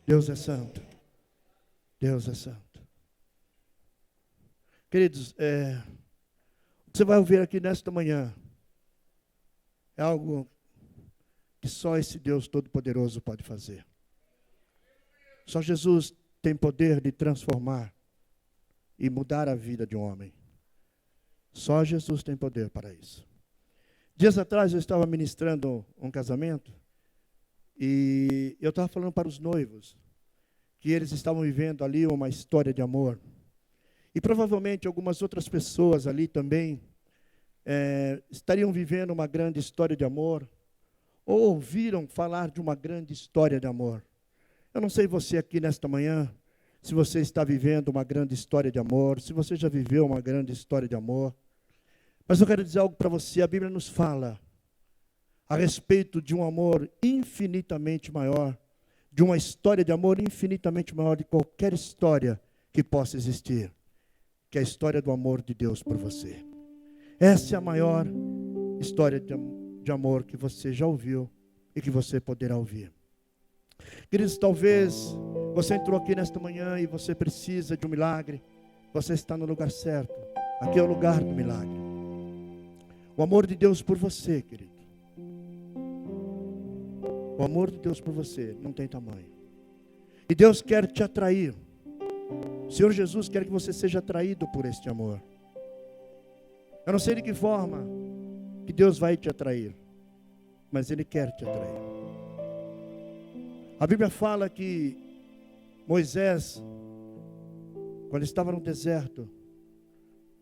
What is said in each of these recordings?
Deus é santo. Deus é santo. Queridos, o que você vai ouvir aqui nesta manhã é algo que só esse Deus Todo-Poderoso pode fazer. Só Jesus tem poder de transformar e mudar a vida de um homem. Só Jesus tem poder para isso. Dias atrás eu estava ministrando um casamento e eu estava falando para os noivos que eles estavam vivendo ali uma história de amor. E provavelmente algumas outras pessoas ali também estariam vivendo uma grande história de amor, ou ouviram falar de uma grande história de amor. Eu não sei você aqui nesta manhã, se você está vivendo uma grande história de amor, se você já viveu uma grande história de amor. Mas eu quero dizer algo para você, a Bíblia nos fala a respeito de um amor infinitamente maior, de uma história de amor infinitamente maior de qualquer história que possa existir, que é a história do amor de Deus por você. Essa é a maior história de amor que você já ouviu e que você poderá ouvir. Queridos, talvez você entrou aqui nesta manhã e você precisa de um milagre. Você está no lugar certo. Aqui é o lugar do milagre. O amor de Deus por você, querido. O amor de Deus por você não tem tamanho. E Deus quer te atrair. O Senhor Jesus quer que você seja atraído por este amor. Eu não sei de que forma que Deus vai te atrair, mas Ele quer te atrair. A Bíblia fala que Moisés, quando estava no deserto,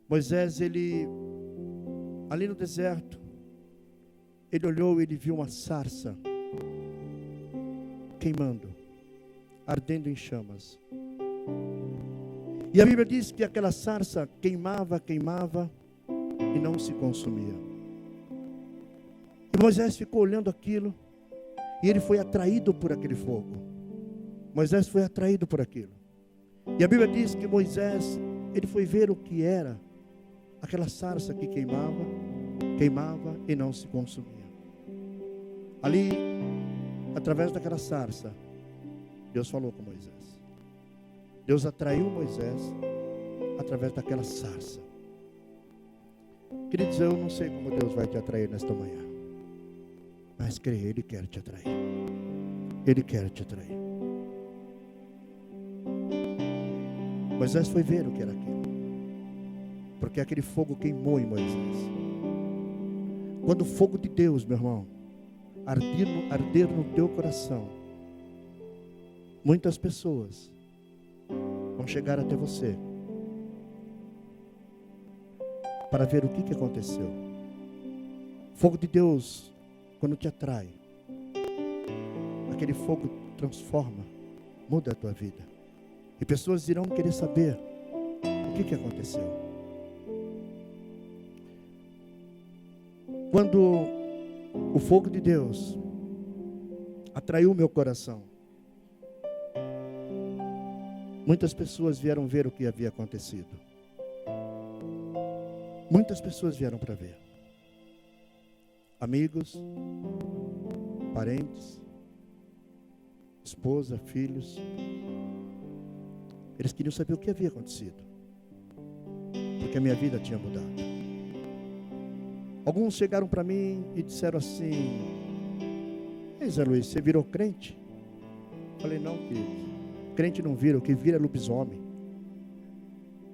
Moisés, ali no deserto, ele olhou e ele viu uma sarça queimando, ardendo em chamas. E a Bíblia diz que aquela sarça queimava e não se consumia. E Moisés ficou olhando aquilo e ele foi atraído por aquele fogo. Moisés foi atraído por aquilo. E a Bíblia diz que Moisés, ele foi ver o que era aquela sarça que queimava e não se consumia. Ali, através daquela sarça, Deus falou com Moisés. Deus atraiu Moisés através daquela sarça. Queridos, eu não sei como Deus vai te atrair nesta manhã, mas creia, Ele quer te atrair. Ele quer te atrair. Moisés foi ver o que era aquilo, porque aquele fogo queimou em Moisés. Quando o fogo de Deus, meu irmão, arder no teu coração, muitas pessoas vão chegar até você para ver o que aconteceu. O fogo de Deus, quando te atrai, aquele fogo transforma, muda a tua vida. E pessoas irão querer saber o que aconteceu. Quando o fogo de Deus atraiu o meu coração, muitas pessoas vieram ver o que havia acontecido. Muitas pessoas vieram para ver. Amigos, parentes, esposa, filhos. Eles queriam saber o que havia acontecido, porque a minha vida tinha mudado. Alguns chegaram para mim e disseram assim: "Ei, Zé Luiz, você virou crente?" Falei: "Não, querido, crente não vira, o que vira é lobisomem.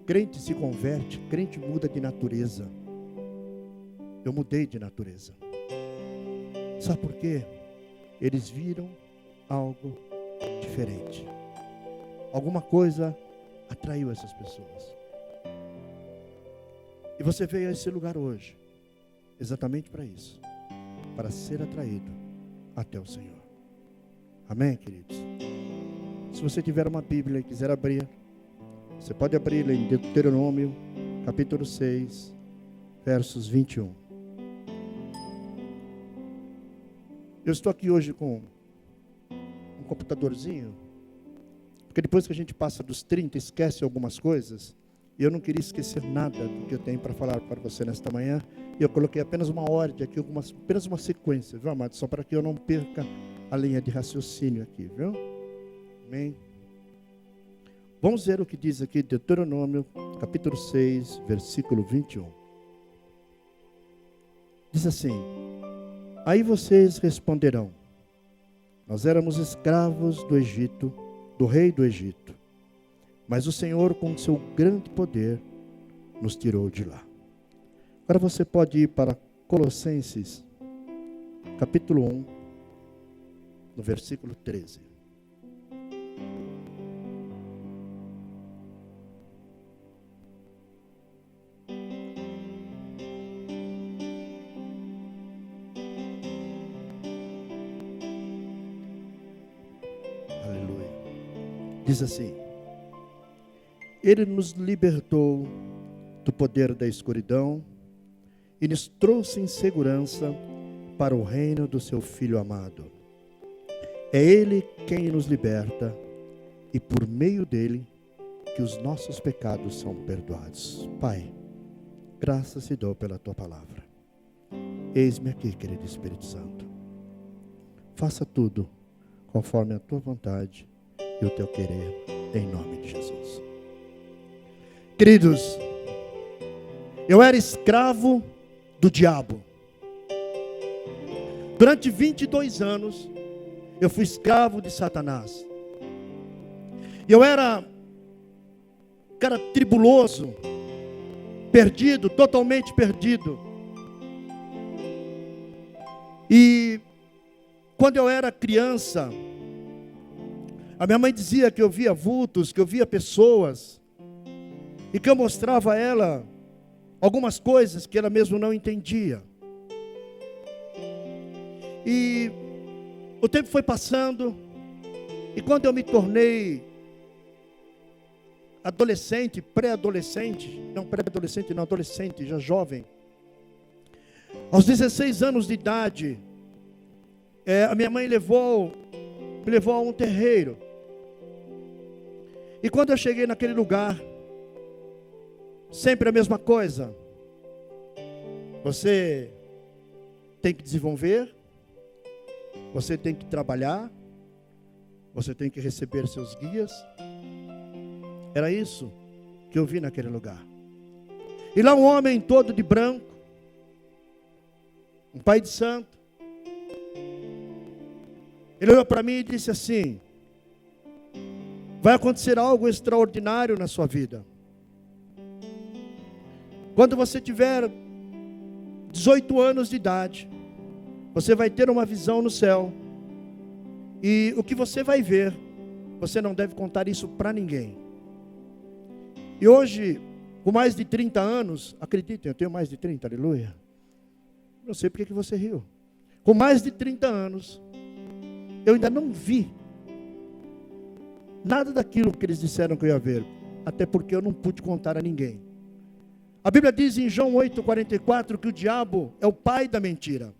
Crente se converte, crente muda de natureza." Eu mudei de natureza. Sabe por quê? Eles viram algo diferente. Alguma coisa atraiu essas pessoas. E você veio a esse lugar hoje, exatamente para isso, para ser atraído até o Senhor. Amém, queridos? Se você tiver uma Bíblia e quiser abrir, você pode abri-la em Deuteronômio, capítulo 6, versos 21. Eu estou aqui hoje com um computadorzinho, porque depois que a gente passa dos 30, esquece algumas coisas. E eu não queria esquecer nada do que eu tenho para falar para você nesta manhã. E eu coloquei apenas uma ordem aqui, apenas uma sequência, viu, amado? Só para que eu não perca a linha de raciocínio aqui, viu? Amém? Vamos ver o que diz aqui Deuteronômio, capítulo 6, versículo 21. Diz assim: aí vocês responderão: nós éramos escravos do Egito, do rei do Egito, mas o Senhor, com seu grande poder, nos tirou de lá. Agora você pode ir para Colossenses, capítulo 1, no versículo 13. Aleluia. Diz assim: Ele nos libertou do poder da escuridão e nos trouxe em segurança para o reino do seu Filho amado. É Ele quem nos liberta e por meio dele que os nossos pecados são perdoados. Pai, graças te dou pela tua palavra. Eis-me aqui, querido Espírito Santo. Faça tudo conforme a tua vontade e o teu querer, em nome de Jesus. Queridos, eu era escravo do diabo. Durante 22 anos, eu fui escravo de Satanás. E eu era cara tribuloso, perdido, totalmente perdido. E quando eu era criança, a minha mãe dizia que eu via vultos, que eu via pessoas, e que eu mostrava a ela algumas coisas que ela mesmo não entendia. E o tempo foi passando, e quando eu me tornei adolescente, adolescente, já jovem, aos 16 anos de idade, a minha mãe me levou a um terreiro. E quando eu cheguei naquele lugar, sempre a mesma coisa. Você tem que desenvolver, você tem que trabalhar, você tem que receber seus guias. Era isso que eu vi naquele lugar. E lá um homem todo de branco, um pai de santo, ele olhou para mim e disse assim: vai acontecer algo extraordinário na sua vida. Quando você tiver 18 anos de idade, você vai ter uma visão no céu. E o que você vai ver, você não deve contar isso para ninguém. E hoje, com mais de 30 anos, acreditem, eu tenho mais de 30, aleluia. Não sei porque que você riu. Com mais de 30 anos, eu ainda não vi nada daquilo que eles disseram que eu ia ver. Até porque eu não pude contar a ninguém. A Bíblia diz em João 8,44 que o diabo é o pai da mentira.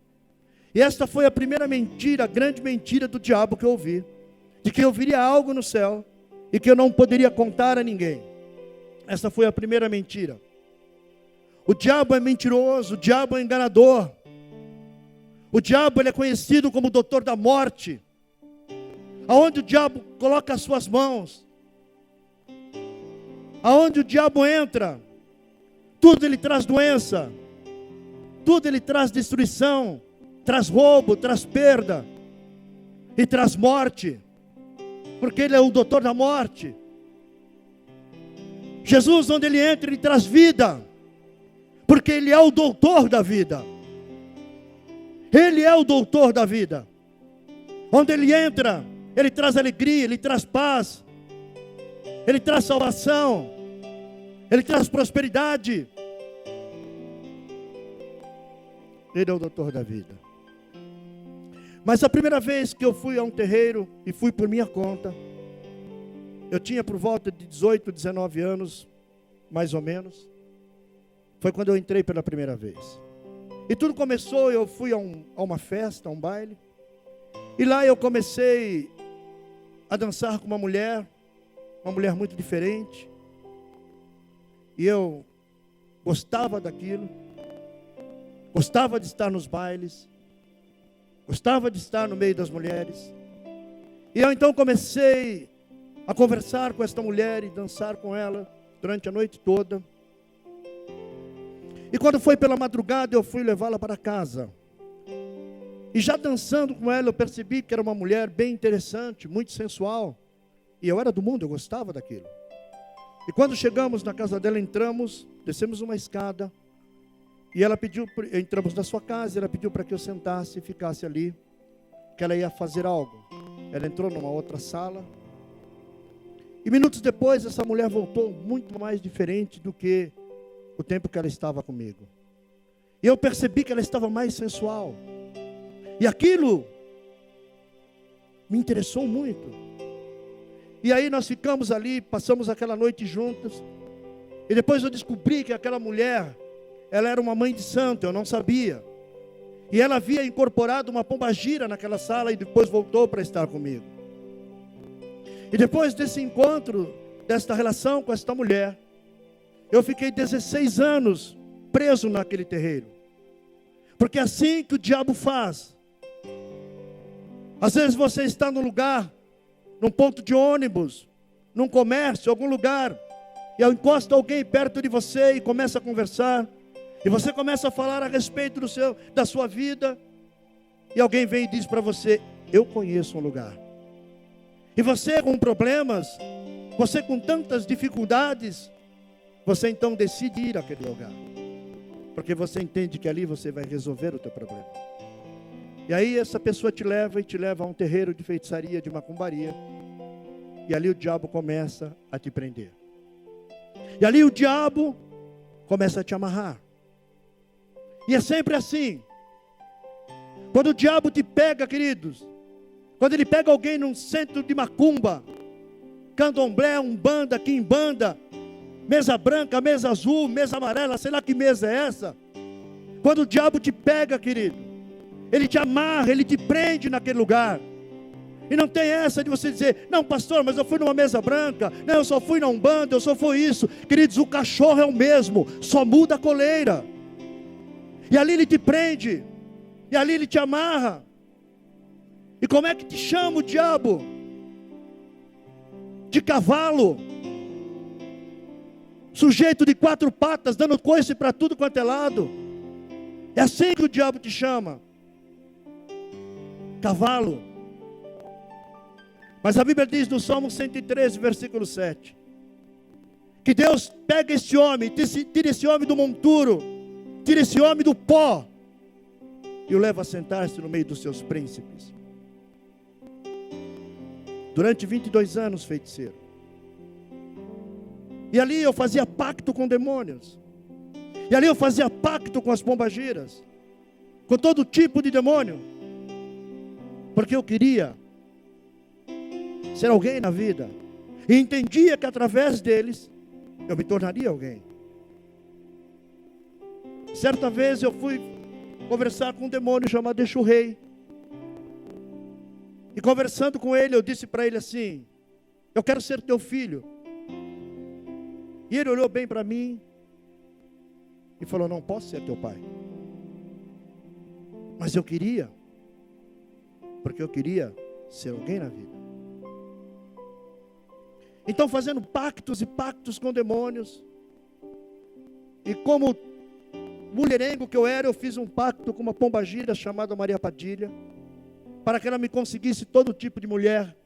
E esta foi a primeira mentira, a grande mentira do diabo que eu ouvi. De que eu viria algo no céu e que eu não poderia contar a ninguém. Esta foi a primeira mentira. O diabo é mentiroso, o diabo é enganador. O diabo ele é conhecido como o doutor da morte. Aonde o diabo coloca as suas mãos, aonde o diabo entra, tudo ele traz doença, tudo ele traz destruição, traz roubo, traz perda e traz morte, porque ele é o doutor da morte. Jesus, onde ele entra, ele traz vida, porque ele é o doutor da vida. Ele é o doutor da vida. Onde ele entra, ele traz alegria, ele traz paz, ele traz salvação, ele traz prosperidade. Ele é o doutor da vida. Mas a primeira vez que eu fui a um terreiro, e fui por minha conta, eu tinha por volta de 18, 19 anos, mais ou menos, foi quando eu entrei pela primeira vez. E tudo começou, eu fui a uma festa, a um baile, e lá eu comecei a dançar com uma mulher muito diferente, e eu gostava daquilo, gostava de estar nos bailes, gostava de estar no meio das mulheres, e eu então comecei a conversar com esta mulher e dançar com ela durante a noite toda. E quando foi pela madrugada, eu fui levá-la para casa. E já dançando com ela, eu percebi que era uma mulher bem interessante, muito sensual. E eu era do mundo, eu gostava daquilo. E quando chegamos na casa dela, entramos, descemos uma escada. E ela pediu, entramos na sua casa, ela pediu para que eu sentasse e ficasse ali, que ela ia fazer algo. Ela entrou numa outra sala. E minutos depois, essa mulher voltou muito mais diferente do que o tempo que ela estava comigo. E eu percebi que ela estava mais sensual. E aquilo me interessou muito. E aí nós ficamos ali, passamos aquela noite juntos. E depois eu descobri que aquela mulher, ela era uma mãe de santo, eu não sabia. E ela havia incorporado uma pombagira naquela sala e depois voltou para estar comigo. E depois desse encontro, desta relação com esta mulher, eu fiquei 16 anos preso naquele terreiro. Porque é assim que o diabo faz. Às vezes você está num lugar, num ponto de ônibus, num comércio, algum lugar, e encosta alguém perto de você e começa a conversar, e você começa a falar a respeito da sua vida, e alguém vem e diz para você: eu conheço um lugar. E você com problemas, você com tantas dificuldades, você então decide ir àquele lugar, porque você entende que ali você vai resolver o teu problema. E aí essa pessoa te leva a um terreiro de feitiçaria, de macumbaria. E ali o diabo começa a te prender. E ali o diabo começa a te amarrar. E é sempre assim. Quando o diabo te pega, queridos, quando ele pega alguém num centro de macumba, candomblé, umbanda, quimbanda, mesa branca, mesa azul, mesa amarela, sei lá que mesa é essa. Quando o diabo te pega, querido, ele te amarra, ele te prende naquele lugar. E não tem essa de você dizer: não, pastor, mas eu fui numa mesa branca, não, eu só fui na umbanda, eu só fui isso. Queridos, o cachorro é o mesmo, só muda a coleira. E ali ele te prende, e ali ele te amarra. E como é que te chama o diabo? De cavalo, sujeito de 4 patas, dando coice para tudo quanto é lado. É assim que o diabo te chama. Cavalo. Mas a Bíblia diz no Salmo 113, versículo 7, que Deus pega esse homem, tira esse homem do monturo, tira esse homem do pó, e o leva a sentar-se no meio dos seus príncipes. Durante 22 anos, feiticeiro. E ali eu fazia pacto com demônios. E ali eu fazia pacto com as pombagiras, com todo tipo de demônio. Porque eu queria ser alguém na vida. E entendia que através deles, eu me tornaria alguém. Certa vez eu fui conversar com um demônio chamado Exu Rei. E conversando com ele, eu disse para ele assim: eu quero ser teu filho. E ele olhou bem para mim e falou: não posso ser teu pai. Mas eu queria, porque eu queria ser alguém na vida. Então, fazendo pactos e pactos com demônios, e como mulherengo que eu era, eu fiz um pacto com uma pombagira chamada Maria Padilha, para que ela me conseguisse todo tipo de mulher.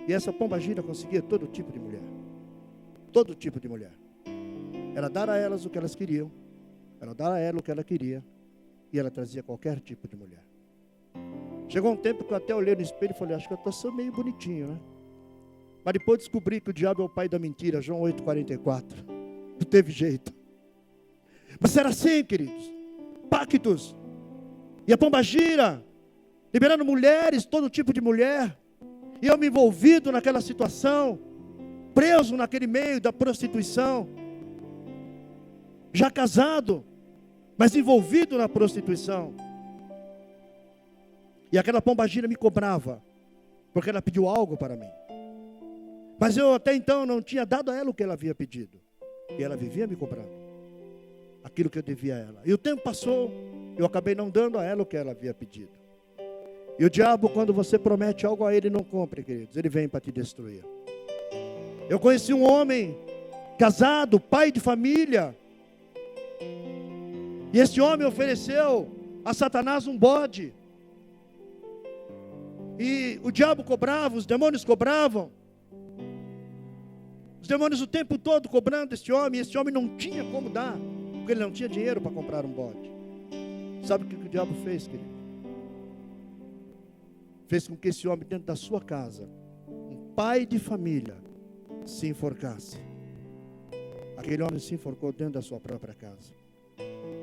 E essa pombagira conseguia todo tipo de mulher. Todo tipo de mulher. Ela dar a elas o que elas queriam, ela dar a ela o que ela queria, e ela trazia qualquer tipo de mulher. Chegou um tempo que eu até olhei no espelho e falei: acho que eu estou meio bonitinho, né? Mas depois descobri que o diabo é o pai da mentira, João 8,44. Não teve jeito. Mas era assim, queridos. Pactos. E a pombagira, liberando mulheres, todo tipo de mulher. E eu me envolvido naquela situação, preso naquele meio da prostituição. Já casado, mas envolvido na prostituição. E aquela pombagira me cobrava, porque ela pediu algo para mim. Mas eu até então não tinha dado a ela o que ela havia pedido. E ela vivia me cobrando aquilo que eu devia a ela. E o tempo passou, eu acabei não dando a ela o que ela havia pedido. E o diabo, quando você promete algo a ele, não cumpre, queridos. Ele vem para te destruir. Eu conheci um homem casado, pai de família. E esse homem ofereceu a Satanás um bode. E o diabo cobrava, os demônios cobravam. Os demônios o tempo todo cobrando esse homem. E esse homem não tinha como dar, porque ele não tinha dinheiro para comprar um bode. Sabe o que o diabo fez, querido? Fez com que esse homem, dentro da sua casa, um pai de família, se enforcasse. Aquele homem se enforcou dentro da sua própria casa.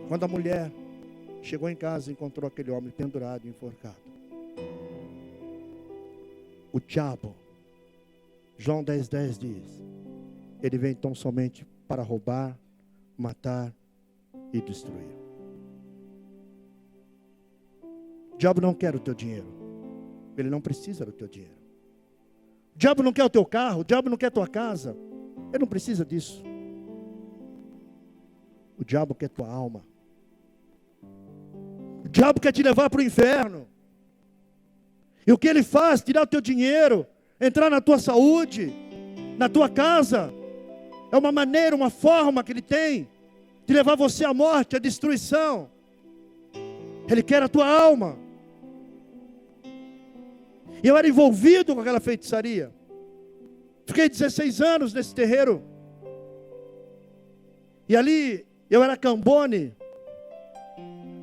Quando a mulher chegou em casa, encontrou aquele homem pendurado e enforcado. O diabo, João 10:10 diz, ele vem tão somente para roubar, matar e destruir. O diabo não quer o teu dinheiro. Ele não precisa do teu dinheiro. O diabo não quer o teu carro, o diabo não quer a tua casa. Ele não precisa disso. O diabo quer tua alma. O diabo quer te levar para o inferno. E o que ele faz? Tirar o teu dinheiro, entrar na tua saúde, na tua casa. É uma maneira, uma forma que ele tem de levar você à morte, à destruição. Ele quer a tua alma. E eu era envolvido com aquela feitiçaria. Fiquei 16 anos nesse terreiro. E ali eu era cambone.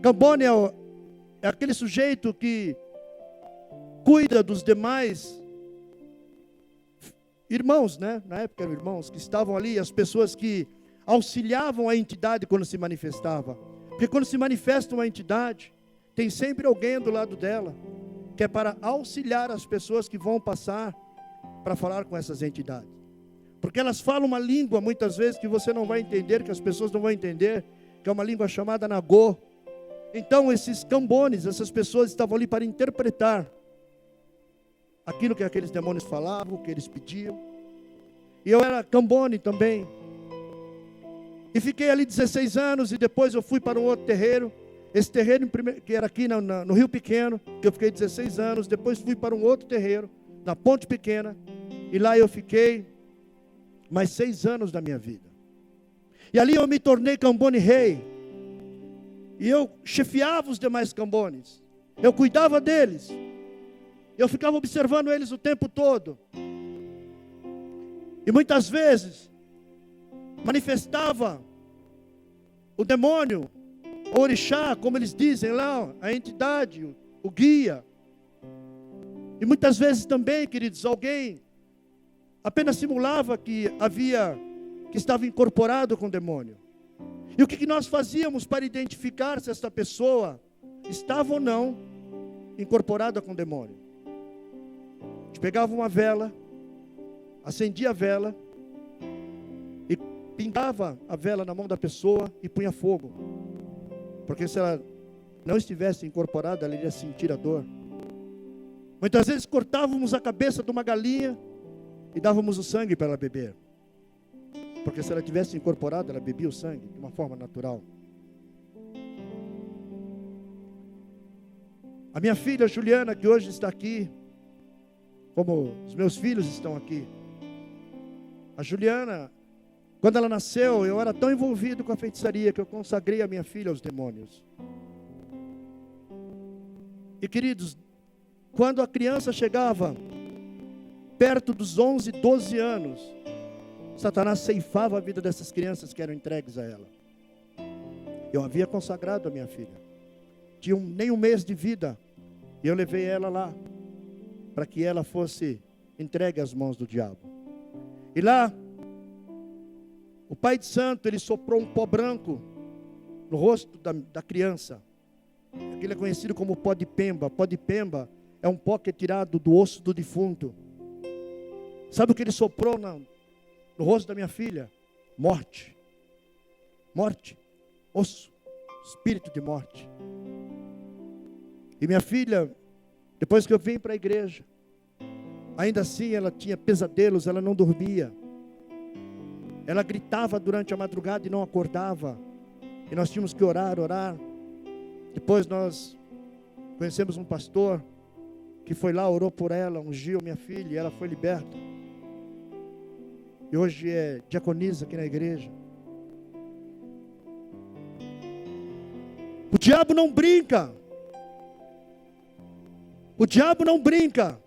Cambone é aquele sujeito que cuida dos demais irmãos, né? Na época eram irmãos que estavam ali, as pessoas que auxiliavam a entidade quando se manifestava. Porque quando se manifesta uma entidade, tem sempre alguém do lado dela, que é para auxiliar as pessoas que vão passar para falar com essas entidades. Porque elas falam uma língua, muitas vezes, que você não vai entender, que as pessoas não vão entender, que é uma língua chamada Nagô. Então, esses cambones, essas pessoas estavam ali para interpretar aquilo que aqueles demônios falavam, o que eles pediam. E eu era cambone também. E fiquei ali 16 anos, e depois eu fui para um outro terreiro. Esse terreiro que era aqui no Rio Pequeno, que eu fiquei 16 anos. Depois fui para um outro terreiro, na Ponte Pequena. E lá eu fiquei mais 6 anos da minha vida. E ali eu me tornei cambone rei. E eu chefiava os demais cambones. Eu cuidava deles. Eu ficava observando eles o tempo todo. E muitas vezes manifestava o demônio, o orixá, como eles dizem lá, a entidade, o guia. E muitas vezes também, queridos, alguém apenas simulava que estava incorporado com o demônio. E o que nós fazíamos para identificar se esta pessoa estava ou não incorporada com o demônio? A gente pegava uma vela, acendia a vela e pingava a vela na mão da pessoa e punha fogo. Porque se ela não estivesse incorporada, ela iria sentir a dor. Muitas vezes cortávamos a cabeça de uma galinha e dávamos o sangue para ela beber. Porque se ela tivesse incorporada, ela bebia o sangue de uma forma natural. A minha filha Juliana, que hoje está aqui, como os meus filhos estão aqui. A Juliana, quando ela nasceu, eu era tão envolvido com a feitiçaria que eu consagrei a minha filha aos demônios. E queridos, quando a criança chegava perto dos 11, 12 anos, Satanás ceifava a vida dessas crianças que eram entregues a ela. Eu havia consagrado a minha filha. Tinha nem um mês de vida. E eu levei ela lá, para que ela fosse entregue às mãos do diabo. E lá, o pai de santo, ele soprou um pó branco no rosto da criança. Aquilo é conhecido como pó de pemba. Pó de pemba é um pó que é tirado do osso do defunto. Sabe o que ele soprou no rosto da minha filha? Morte. Morte. Osso. Espírito de morte. E minha filha, depois que eu vim para a igreja, ainda assim ela tinha pesadelos, ela não dormia. Ela gritava durante a madrugada e não acordava. E nós tínhamos que orar. Depois nós conhecemos um pastor que foi lá, orou por ela, ungiu minha filha e ela foi liberta. e hoje é diaconisa aqui na igreja. O diabo não brinca. O diabo não brinca.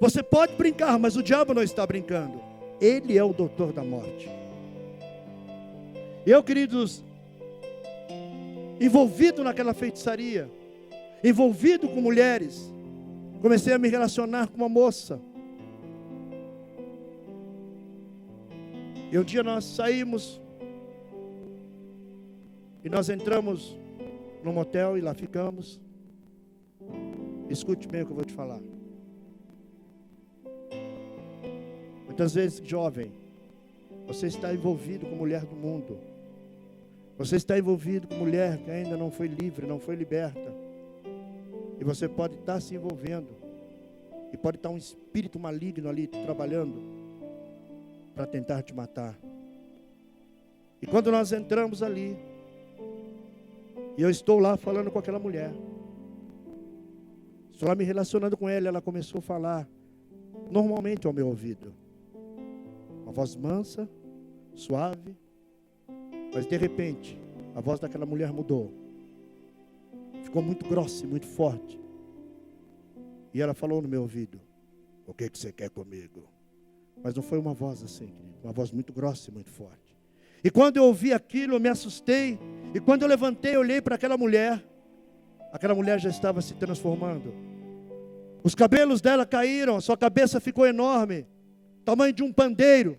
Você pode brincar, mas o diabo não está brincando. Ele é o doutor da morte. Eu, queridos, envolvido naquela feitiçaria, envolvido com mulheres, comecei a me relacionar com uma moça. E um dia nós saímos, e nós entramos num motel e lá ficamos. Escute bem o que eu vou te falar. Muitas vezes, jovem, você está envolvido com mulher do mundo. Você está envolvido com mulher que ainda não foi livre, não foi liberta. E você pode estar se envolvendo. E pode estar um espírito maligno ali trabalhando para tentar te matar. E quando nós entramos ali, e eu estou lá falando com aquela mulher, estou lá me relacionando com ela, ela começou a falar normalmente ao meu ouvido. Uma voz mansa, suave, mas de repente, a voz daquela mulher mudou. Ficou muito grossa e muito forte. E ela falou no meu ouvido: o que você quer comigo? Mas não foi uma voz assim, querido, uma voz muito grossa e muito forte. E quando eu ouvi aquilo, eu me assustei. E quando eu levantei, eu olhei para aquela mulher já estava se transformando. Os cabelos dela caíram, a sua cabeça ficou enorme, tamanho de um pandeiro.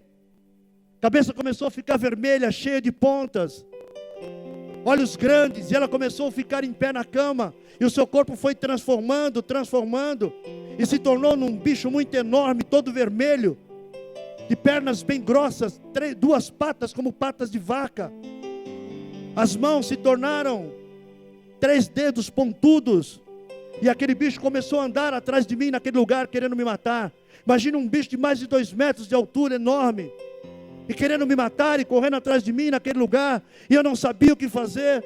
A cabeça começou a ficar vermelha, cheia de pontas, olhos grandes, e ela começou a ficar em pé na cama, e o seu corpo foi transformando, e se tornou num bicho muito enorme, todo vermelho, de pernas bem grossas, 2 patas como patas de vaca. As mãos se tornaram 3 dedos pontudos, e aquele bicho começou a andar atrás de mim naquele lugar, querendo me matar. Imagina um bicho de mais de 2 metros de altura, enorme, e querendo me matar, e correndo atrás de mim naquele lugar, e eu não sabia o que fazer,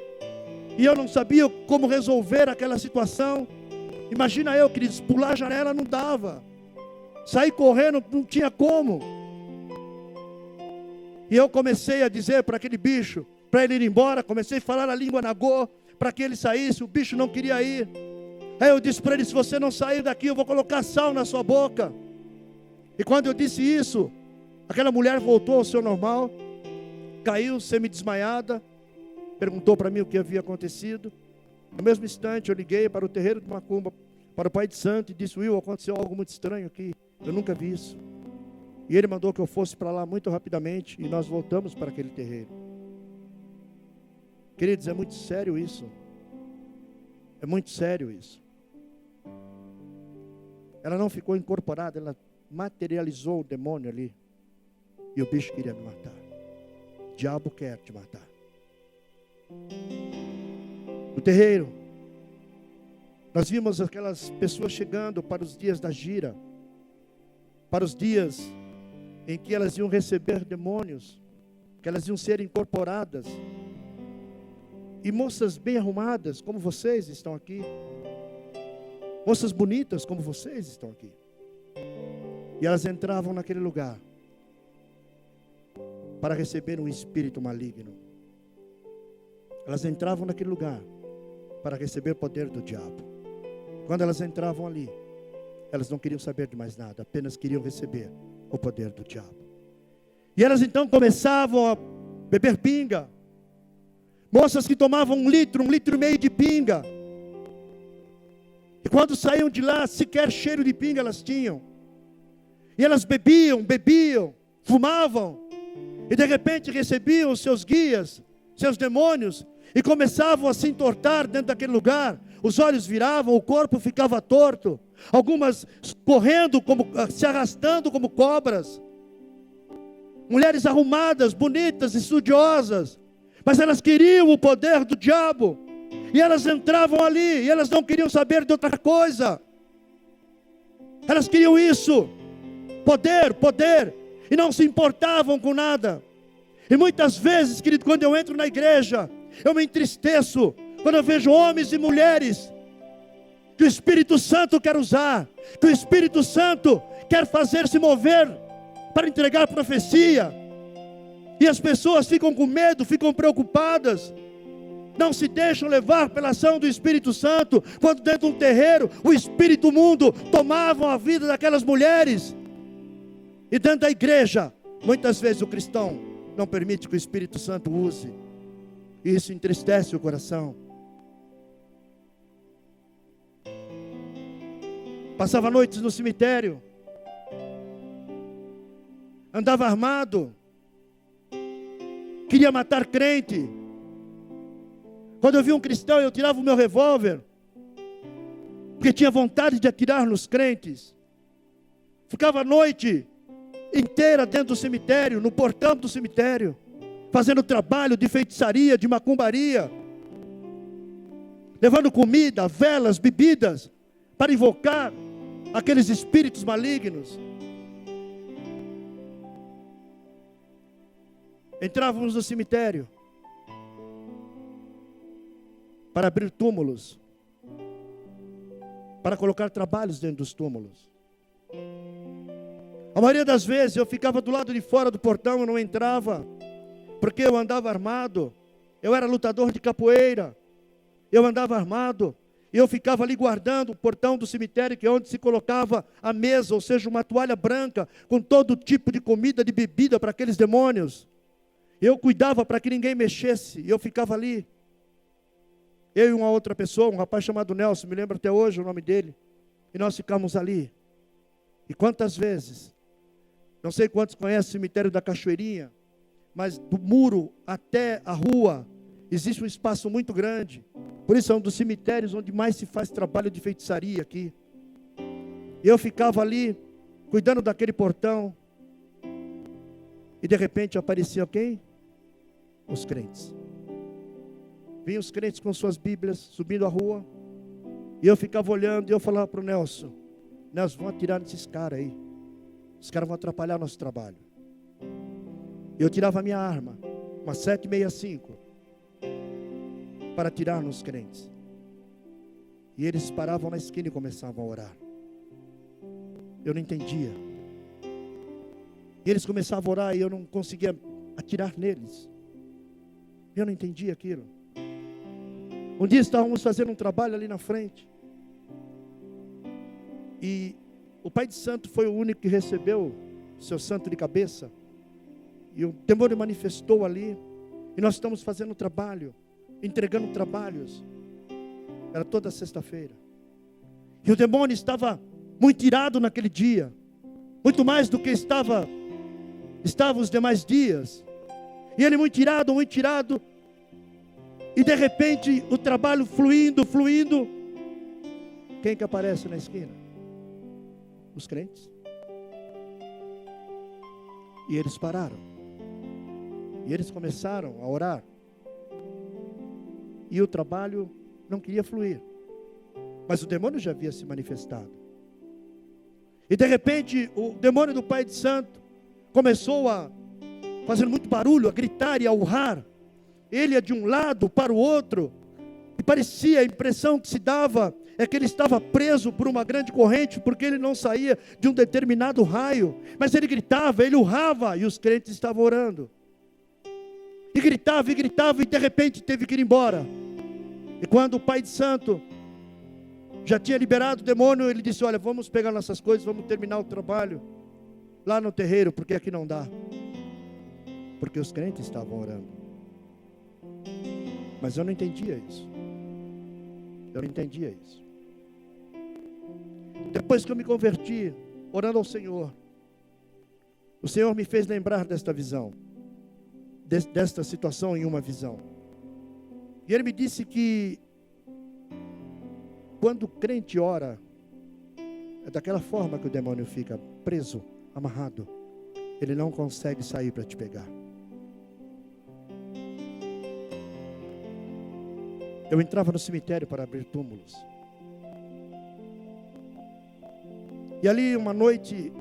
e eu não sabia como resolver aquela situação. Imagina eu, queridos, pular a janela não dava, sair correndo não tinha como. E eu comecei a dizer para aquele bicho, para ele ir embora, comecei a falar a língua nagô, para que ele saísse, o bicho não queria ir. Aí eu disse para ele: se você não sair daqui, eu vou colocar sal na sua boca. E quando eu disse isso, aquela mulher voltou ao seu normal, caiu semi-desmaiada, perguntou para mim o que havia acontecido. No mesmo instante eu liguei para o terreiro de Macumba, para o pai de santo, e disse: Will, aconteceu algo muito estranho aqui, eu nunca vi isso. E ele mandou que eu fosse para lá muito rapidamente, e nós voltamos para aquele terreiro. Queridos, é muito sério isso. É muito sério isso. Ela não ficou incorporada, ela materializou o demônio ali. E o bicho queria me matar. O diabo quer te matar. No terreiro, nós vimos aquelas pessoas chegando para os dias da gira, para os dias em que elas iam receber demônios, que elas iam ser incorporadas. E moças bem arrumadas, como vocês estão aqui. Moças bonitas, como vocês estão aqui. E elas entravam naquele lugar para receber um espírito maligno. Elas entravam naquele lugar para receber o poder do diabo. Quando elas entravam ali, elas não queriam saber de mais nada, apenas queriam receber o poder do diabo. E elas então começavam a beber pinga. Moças que tomavam 1 litro, 1,5 litro de pinga. E quando saíam de lá, sequer cheiro de pinga elas tinham. E elas bebiam, fumavam. E de repente recebiam os seus guias, seus demônios, e começavam a se entortar dentro daquele lugar. Os olhos viravam, o corpo ficava torto. Algumas correndo, se arrastando como cobras. Mulheres arrumadas, bonitas, estudiosas. Mas elas queriam o poder do diabo. E elas entravam ali, e elas não queriam saber de outra coisa. Elas queriam isso. Poder. E não se importavam com nada. E muitas vezes, querido, quando eu entro na igreja, eu me entristeço quando eu vejo homens e mulheres que o Espírito Santo quer usar, que o Espírito Santo quer fazer se mover para entregar profecia. E as pessoas ficam com medo, ficam preocupadas. Não se deixam levar pela ação do Espírito Santo. Quando dentro de um terreiro, o espírito mundo tomavam a vida daquelas mulheres. E dentro da igreja, muitas vezes o cristão não permite que o Espírito Santo use. E isso entristece o coração. Passava noites no cemitério. Andava armado. Queria matar crente. Quando eu via um cristão, eu tirava o meu revólver. Porque tinha vontade de atirar nos crentes. Ficava a noite inteira dentro do cemitério, no portão do cemitério, fazendo trabalho de feitiçaria, de macumbaria, levando comida, velas, bebidas, para invocar aqueles espíritos malignos. Entrávamos no cemitério para abrir túmulos, para colocar trabalhos dentro dos túmulos. A maioria das vezes eu ficava do lado de fora do portão, eu não entrava, porque eu andava armado. Eu era lutador de capoeira, eu andava armado, e eu ficava ali guardando o portão do cemitério, que é onde se colocava a mesa, ou seja, uma toalha branca, com todo tipo de comida, de bebida para aqueles demônios. Eu cuidava para que ninguém mexesse, e eu ficava ali. Eu e uma outra pessoa, um rapaz chamado Nelson, me lembro até hoje o nome dele, e nós ficamos ali. E quantas vezes, não sei quantos conhecem o cemitério da Cachoeirinha, mas do muro até a rua, existe um espaço muito grande. Por isso é um dos cemitérios onde mais se faz trabalho de feitiçaria aqui. E eu ficava ali, cuidando daquele portão, e de repente aparecia quem? Os crentes. Vinham os crentes com suas bíblias, subindo a rua, e eu ficava olhando, e eu falava para o Nelson, Nelson, vão atirar nesses caras aí, os caras vão atrapalhar nosso trabalho. Eu tirava a minha arma, uma 7,65, para atirar nos crentes, e eles paravam na esquina e começavam a orar. Eu não entendia, e eles começavam a orar, e eu não conseguia atirar neles. Eu não entendia aquilo. Um dia estávamos fazendo um trabalho ali na frente, e o pai de santo foi o único que recebeu seu santo de cabeça, e o demônio manifestou ali, e nós estamos fazendo um trabalho, entregando trabalhos, era toda sexta-feira, e o demônio estava muito irado naquele dia, muito mais do que estava os demais dias, e ele muito irado, e de repente o trabalho fluindo, quem que aparece na esquina? Os crentes. E eles pararam, e eles começaram a orar, e o trabalho não queria fluir, mas o demônio já havia se manifestado, e de repente o demônio do pai de santo começou a fazer muito barulho, a gritar e a urrar. Ele ia de um lado para o outro, e parecia, a impressão que se dava é que ele estava preso por uma grande corrente, porque ele não saía de um determinado raio, mas ele gritava, ele urrava, e os crentes estavam orando, e gritava, e de repente teve que ir embora. E quando o pai de santo já tinha liberado o demônio, ele disse, olha, vamos pegar nossas coisas, vamos terminar o trabalho lá no terreiro, porque aqui não dá, porque os crentes estavam orando. Mas eu não entendia isso. Depois que eu me converti, orando ao Senhor, o Senhor me fez lembrar desta visão, desta situação em uma visão. E Ele me disse que quando o crente ora, é daquela forma que o demônio fica preso, amarrado. Ele não consegue sair para te pegar. Eu entrava no cemitério para abrir túmulos. E ali uma noite,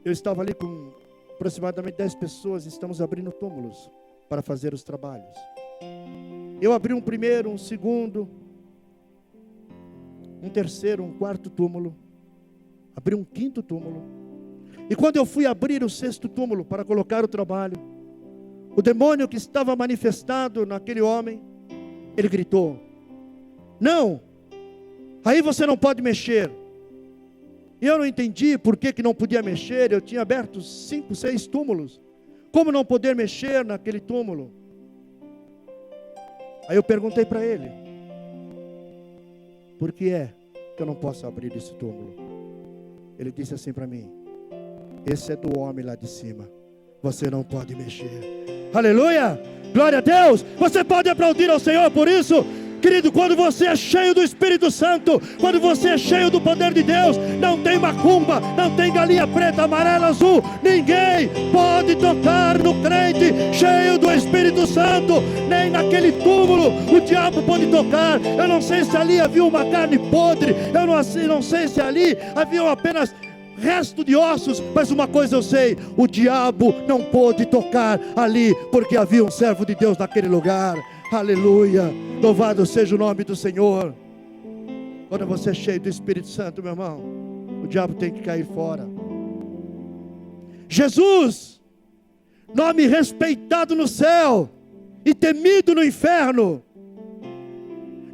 eu estava ali com aproximadamente 10 pessoas, estamos abrindo túmulos para fazer os trabalhos. Eu abri um primeiro, um segundo, um terceiro, um quarto túmulo. Abri um quinto túmulo. E quando eu fui abrir o 6º túmulo para colocar o trabalho, o demônio que estava manifestado naquele homem, ele gritou: não, aí você não pode mexer. E eu não entendi por que não podia mexer. Eu tinha aberto 5, 6 túmulos. Como não poder mexer naquele túmulo? Aí eu perguntei para ele: por que é que eu não posso abrir esse túmulo? Ele disse assim para mim: esse é do homem lá de cima, você não pode mexer. Aleluia, glória a Deus. Você pode aplaudir ao Senhor por isso? Querido, quando você é cheio do Espírito Santo, quando você é cheio do poder de Deus, não tem macumba, não tem galinha preta, amarela, azul, ninguém pode tocar no crente cheio do Espírito Santo, nem naquele túmulo o diabo pode tocar. Eu não sei se ali havia uma carne podre, eu não sei se ali havia apenas resto de ossos, mas uma coisa eu sei: o diabo não pôde tocar ali, porque havia um servo de Deus naquele lugar. Aleluia, louvado seja o nome do Senhor. Quando você é cheio do Espírito Santo, meu irmão, o diabo tem que cair fora. Jesus, nome respeitado no céu e temido no inferno.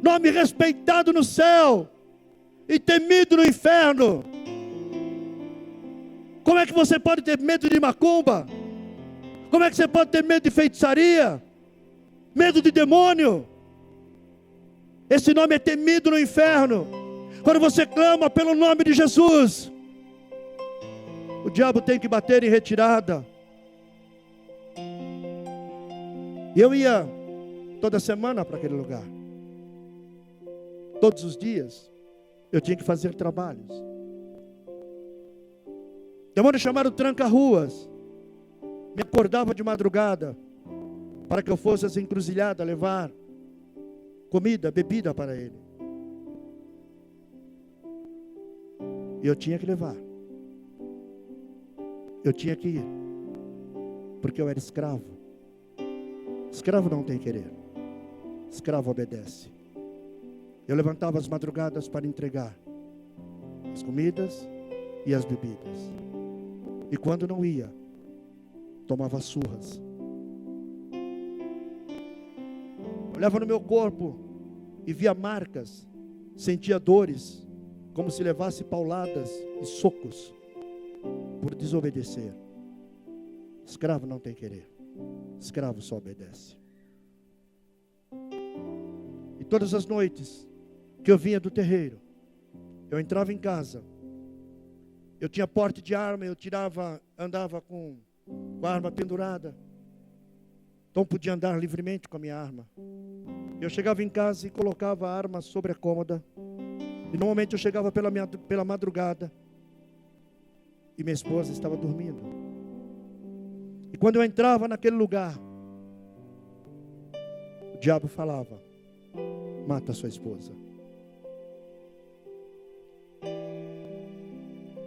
Nome respeitado no céu e temido no inferno. Como é que você pode ter medo de macumba? Como é que você pode ter medo de feitiçaria? Medo de demônio? Esse nome é temido no inferno. Quando você clama pelo nome de Jesus, o diabo tem que bater em retirada. E eu ia toda semana para aquele lugar. Todos os dias eu tinha que fazer trabalhos. Demônio chamado tranca-ruas me acordava de madrugada para que eu fosse às encruzilhadas levar comida, bebida para ele. E eu tinha que levar. Eu tinha que ir, porque eu era escravo. Escravo não tem querer, escravo obedece. Eu levantava as madrugadas para entregar as comidas e as bebidas. E quando não ia, tomava surras. Olhava no meu corpo e via marcas, sentia dores, como se levasse pauladas e socos por desobedecer. Escravo não tem querer, escravo só obedece. E todas as noites que eu vinha do terreiro, eu entrava em casa, eu tinha porte de arma, eu andava com a arma pendurada, então podia andar livremente com a minha arma. Eu chegava em casa e colocava a arma sobre a cômoda, e normalmente eu chegava pela madrugada, e minha esposa estava dormindo. E quando eu entrava naquele lugar, o diabo falava: mata a sua esposa.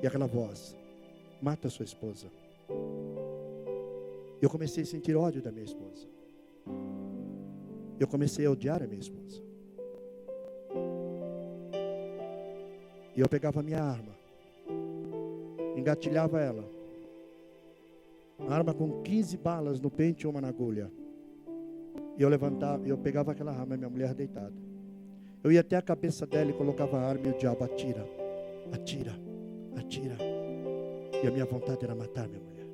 E aquela voz: mata a sua esposa. Eu comecei a sentir ódio da minha esposa. Eu comecei a odiar a minha esposa. E eu pegava a minha arma, engatilhava ela, uma arma com 15 balas no pente e uma na agulha. E eu levantava, eu pegava aquela arma, minha mulher deitada. Eu ia até a cabeça dela e colocava a arma, e o diabo: atira, atira, atira. E a minha vontade era matar minha mulher.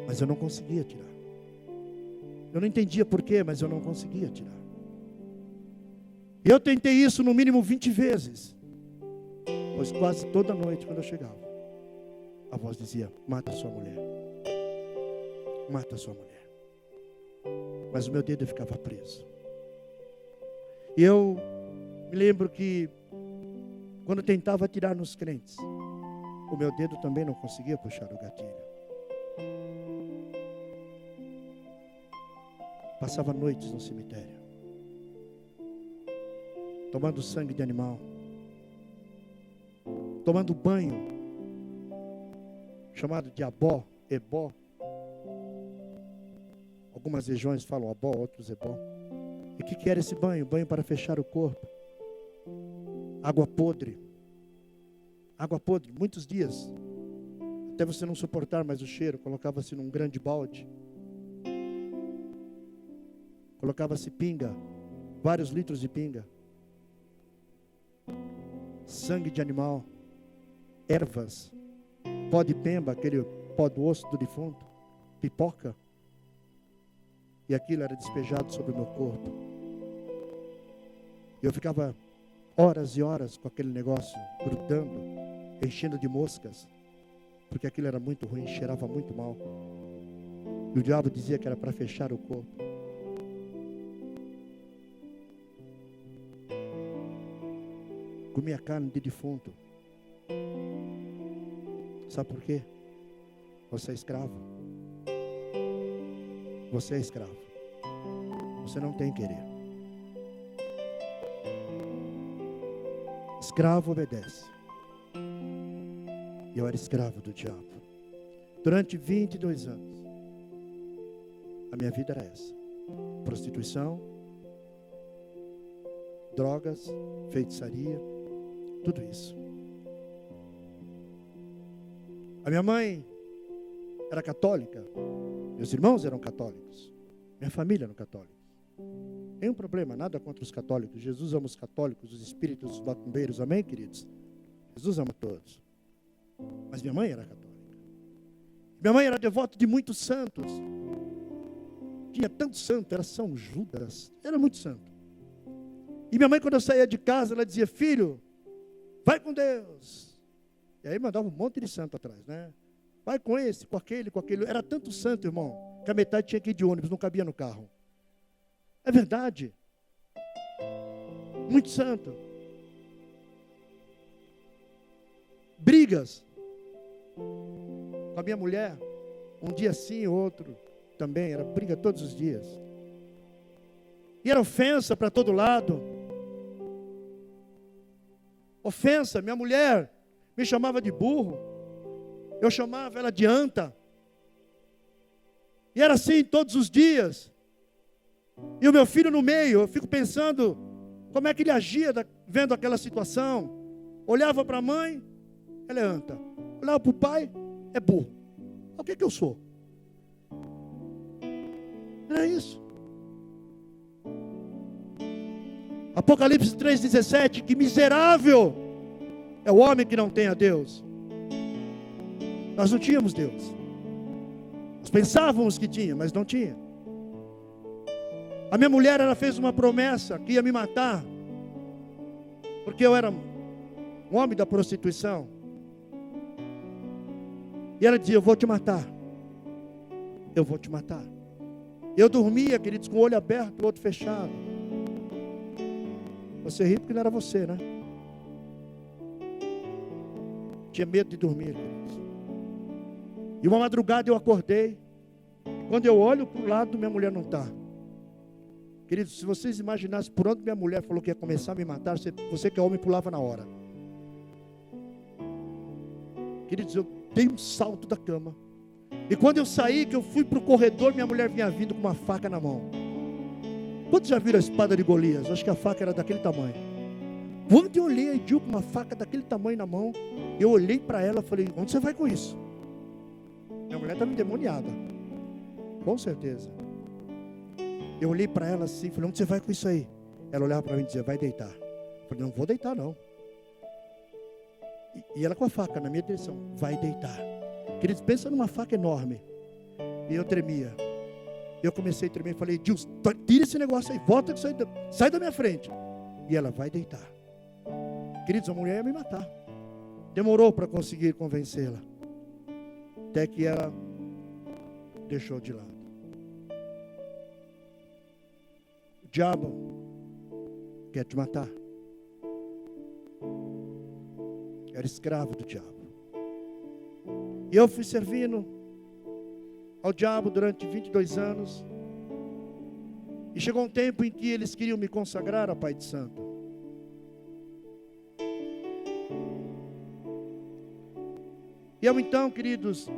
Mas eu não conseguia tirar. Eu não entendia porquê, mas eu não conseguia tirar. E eu tentei isso no mínimo 20 vezes. Pois quase toda noite, quando eu chegava, a voz dizia: mata a sua mulher. Mata a sua mulher. Mas o meu dedo ficava preso. E eu me lembro que quando eu tentava atirar nos crentes, o meu dedo também não conseguia puxar o gatilho. Passava noites no cemitério, tomando sangue de animal, tomando banho, chamado de abó, ebó. Algumas regiões falam abó, outros ebó. E o que era esse banho? Banho para fechar o corpo. Água podre. Água podre, muitos dias. até você não suportar mais o cheiro, colocava-se num grande balde, colocava-se pinga, vários litros de pinga, sangue de animal, ervas, pó de pemba, aquele pó do osso do defunto, pipoca, e aquilo era despejado sobre o meu corpo. Eu ficava horas e horas com aquele negócio grudando, enchendo de moscas, porque aquilo era muito ruim, cheirava muito mal. E o diabo dizia que era para fechar o corpo. Comia carne de defunto. Sabe por quê? Você é escravo. Você é escravo. Você não tem querer. Escravo obedece. E eu era escravo do diabo. Durante 22 anos. A minha vida era essa. Prostituição, drogas, feitiçaria, tudo isso. A minha mãe era católica. Meus irmãos eram católicos. Minha família era católica. Nenhum problema, nada contra os católicos. Jesus ama os católicos, os espíritos, os macumbeiros. Amém, queridos? Jesus ama todos. Mas minha mãe era católica. Minha mãe era devota de muitos santos. Tinha tanto santo, era São Judas. Era muito santo. E minha mãe, quando eu saía de casa, ela dizia: filho, vai com Deus. E aí mandava um monte de santo atrás, né? Vai com esse, com aquele, com aquele. Era tanto santo, irmão, que a metade tinha que ir de ônibus, não cabia no carro. É verdade. Muito santo. Brigas com a minha mulher, um dia sim, outro também, era briga todos os dias. E era ofensa para todo lado. Ofensa, minha mulher me chamava de burro, eu chamava ela de anta. E era assim todos os dias. E o meu filho no meio, eu fico pensando como é que ele agia vendo aquela situação. Olhava para a mãe, ela é anta. Olhava para o pai, é burro. O que é que eu sou? Era isso. Apocalipse 3,17, que miserável é o homem que não tem a Deus. Nós não tínhamos Deus. Nós pensávamos que tinha, mas não tinha. A minha mulher, ela fez uma promessa que ia me matar, porque eu era um homem da prostituição. E ela dizia: eu vou te matar. Eu vou te matar. Eu dormia, queridos, com o olho aberto, o outro fechado. Você ri porque não era você, né? Tinha medo de dormir, queridos. E uma madrugada eu acordei. Quando eu olho para o lado, minha mulher não está. Queridos, se vocês imaginassem por onde minha mulher falou que ia começar a me matar, você que é homem pulava na hora. Queridos, eu dei um salto da cama. E quando eu saí, que eu fui para o corredor, minha mulher vinha vindo com uma faca na mão. Quantos já viram a espada de Golias? Acho que a faca era daquele tamanho. Quando eu olhei a Edil com uma faca daquele tamanho na mão, eu olhei para ela e falei: onde você vai com isso? Minha mulher estava endemoniada. Com certeza. Eu olhei para ela assim, falei: onde você vai com isso aí? Ela olhava para mim e dizia: vai deitar. Eu falei: não vou deitar não. E ela com a faca na minha direção: vai deitar. Queridos, pensa numa faca enorme. E eu tremia. Eu comecei a tremer e falei: Deus, tira esse negócio aí, volta que sai da minha frente. E ela: vai deitar. Queridos, a mulher ia me matar. Demorou para conseguir convencê-la. Até que ela deixou de lado. O diabo quer te matar. Eu era escravo do diabo. E eu fui servindo ao diabo durante 22 anos. E chegou um tempo em que eles queriam me consagrar a Pai de Santo. E eu então, queridos,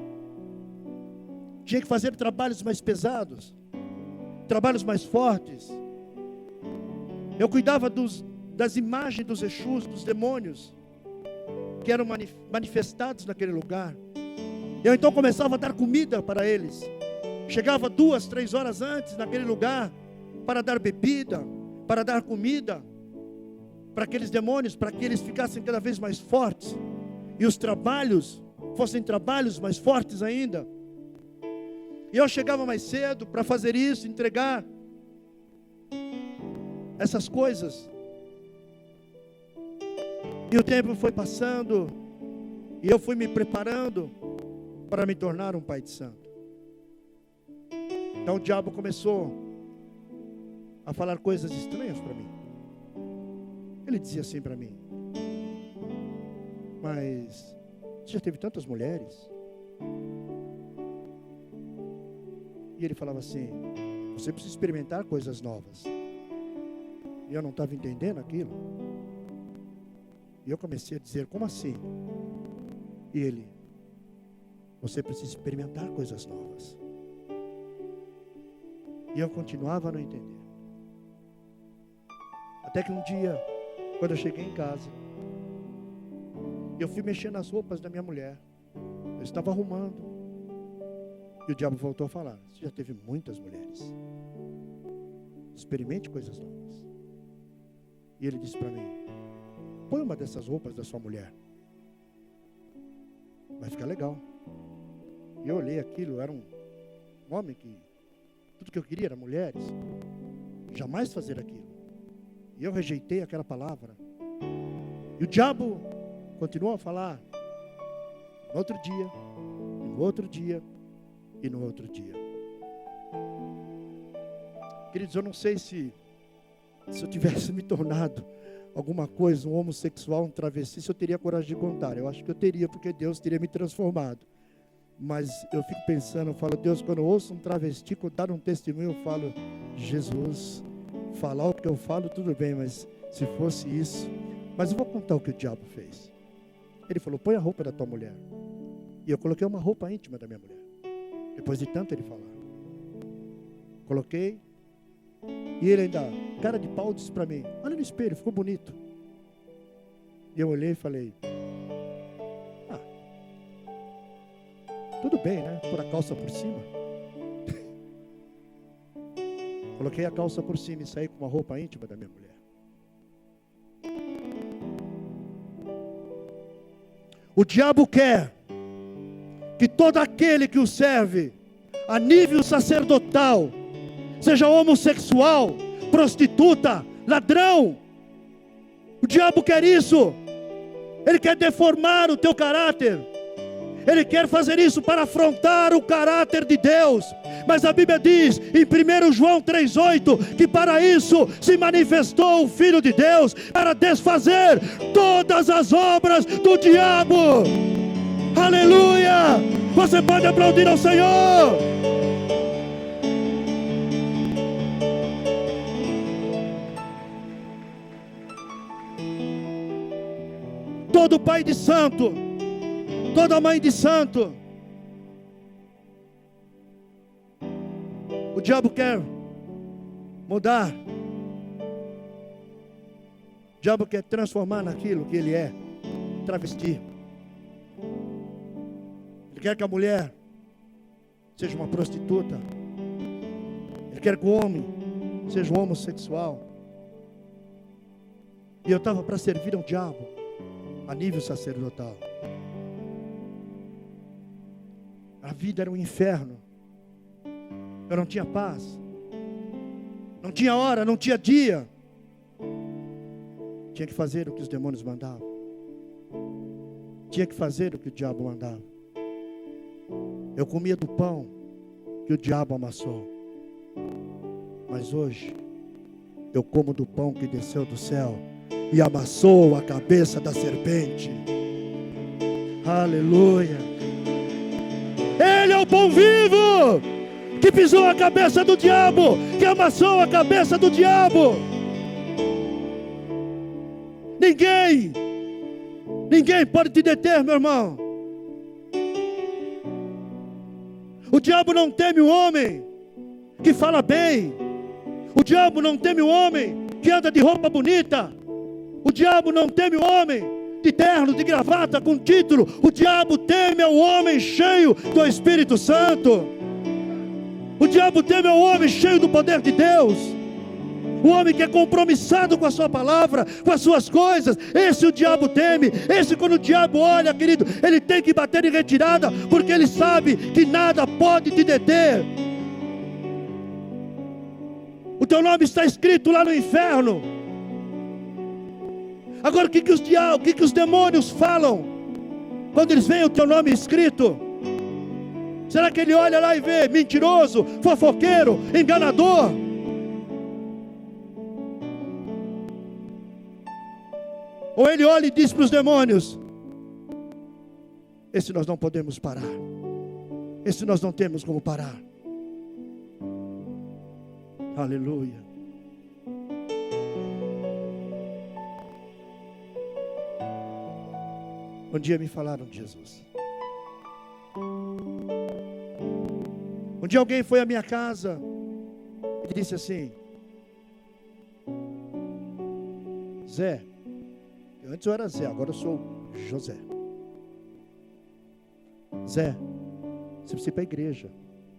tinha que fazer trabalhos mais pesados, trabalhos mais fortes. Eu cuidava das imagens dos Exus, dos demônios, que eram manifestados naquele lugar. Eu então começava a dar comida para eles. Chegava 2, 3 horas antes naquele lugar para dar bebida, para dar comida para aqueles demônios, para que eles ficassem cada vez mais fortes e os trabalhos fossem trabalhos mais fortes ainda. E eu chegava mais cedo para fazer isso, entregar essas coisas. E o tempo foi passando e eu fui me preparando para me tornar um pai de santo. Então o diabo começou a falar coisas estranhas para mim. Ele dizia assim para mim: mas você já teve tantas mulheres? E ele falava assim: você precisa experimentar coisas novas. E eu não estava entendendo aquilo. E eu comecei a dizer: como assim? E ele: você precisa experimentar coisas novas. E eu continuava a não entender. Até que um dia, quando eu cheguei em casa, eu fui mexer nas roupas da minha mulher. Eu estava arrumando. E o diabo voltou a falar: você já teve muitas mulheres. Experimente coisas novas. E ele disse para mim: põe uma dessas roupas da sua mulher. Vai ficar legal. E eu olhei aquilo, era um homem que tudo que eu queria era mulheres. Jamais fazer aquilo. E eu rejeitei aquela palavra. E o diabo continuou a falar. No outro dia, e no outro dia, e no outro dia. Queridos, eu não sei se eu tivesse me tornado alguma coisa, um homossexual, um travesti, se eu teria coragem de contar. Eu acho que eu teria, porque Deus teria me transformado. Mas eu fico pensando, eu falo: Deus, quando eu ouço um travesti contar um testemunho, eu falo: Jesus, falar o que eu falo, tudo bem, mas se fosse isso. Mas eu vou contar o que o diabo fez. Ele falou: põe a roupa da tua mulher. E eu coloquei uma roupa íntima da minha mulher. Depois de tanto ele falar. Coloquei. E ele ainda, cara de pau, disse para mim: olha no espelho, ficou bonito. E eu olhei e falei: tudo bem, né? Pôr a calça por cima. Coloquei a calça por cima e saí com uma roupa íntima da minha mulher. O diabo quer que todo aquele que o serve a nível sacerdotal, seja homossexual, prostituta, ladrão, o diabo quer isso. Ele quer deformar o teu caráter. Ele quer fazer isso para afrontar o caráter de Deus. Mas a Bíblia diz em 1 João 3,8 que para isso se manifestou o Filho de Deus, para desfazer todas as obras do diabo. Aleluia! Você pode aplaudir ao Senhor. Todo pai de santo, toda mãe de santo, o diabo quer mudar. O diabo quer transformar naquilo que ele é, travesti. Ele quer que a mulher seja uma prostituta. Ele quer que o homem seja um homossexual. E eu estava para servir ao diabo a nível sacerdotal. A vida era um inferno. Eu não tinha paz. Não tinha hora, não tinha dia. Tinha que fazer o que os demônios mandavam. Tinha que fazer o que o diabo mandava. Eu comia do pão que o diabo amassou. Mas hoje eu como do pão que desceu do céu e amassou a cabeça da serpente. Aleluia. Ele é o pão vivo que pisou a cabeça do diabo, que amassou a cabeça do diabo. Ninguém pode te deter, meu irmão. O diabo não teme o homem que fala bem. O diabo não teme o homem que anda de roupa bonita. O diabo não teme o homem de terno, de gravata, com título. O diabo teme ao homem cheio do Espírito Santo. O diabo teme ao homem cheio do poder de Deus. O homem que é compromissado com a sua palavra, com as suas coisas. Esse o diabo teme. Esse, quando o diabo olha, querido, ele tem que bater em retirada, porque ele sabe que nada pode te deter. O teu nome está escrito lá no inferno. Agora, o que os demônios falam quando eles veem o teu nome escrito? Será que ele olha lá e vê mentiroso, fofoqueiro, enganador? Ou ele olha e diz para os demônios: esse nós não podemos parar, esse nós não temos como parar. Aleluia. Um dia me falaram de Jesus. Um dia alguém foi à minha casa e disse assim: Zé, antes eu era Zé, agora eu sou José. Zé, você precisa ir para a igreja.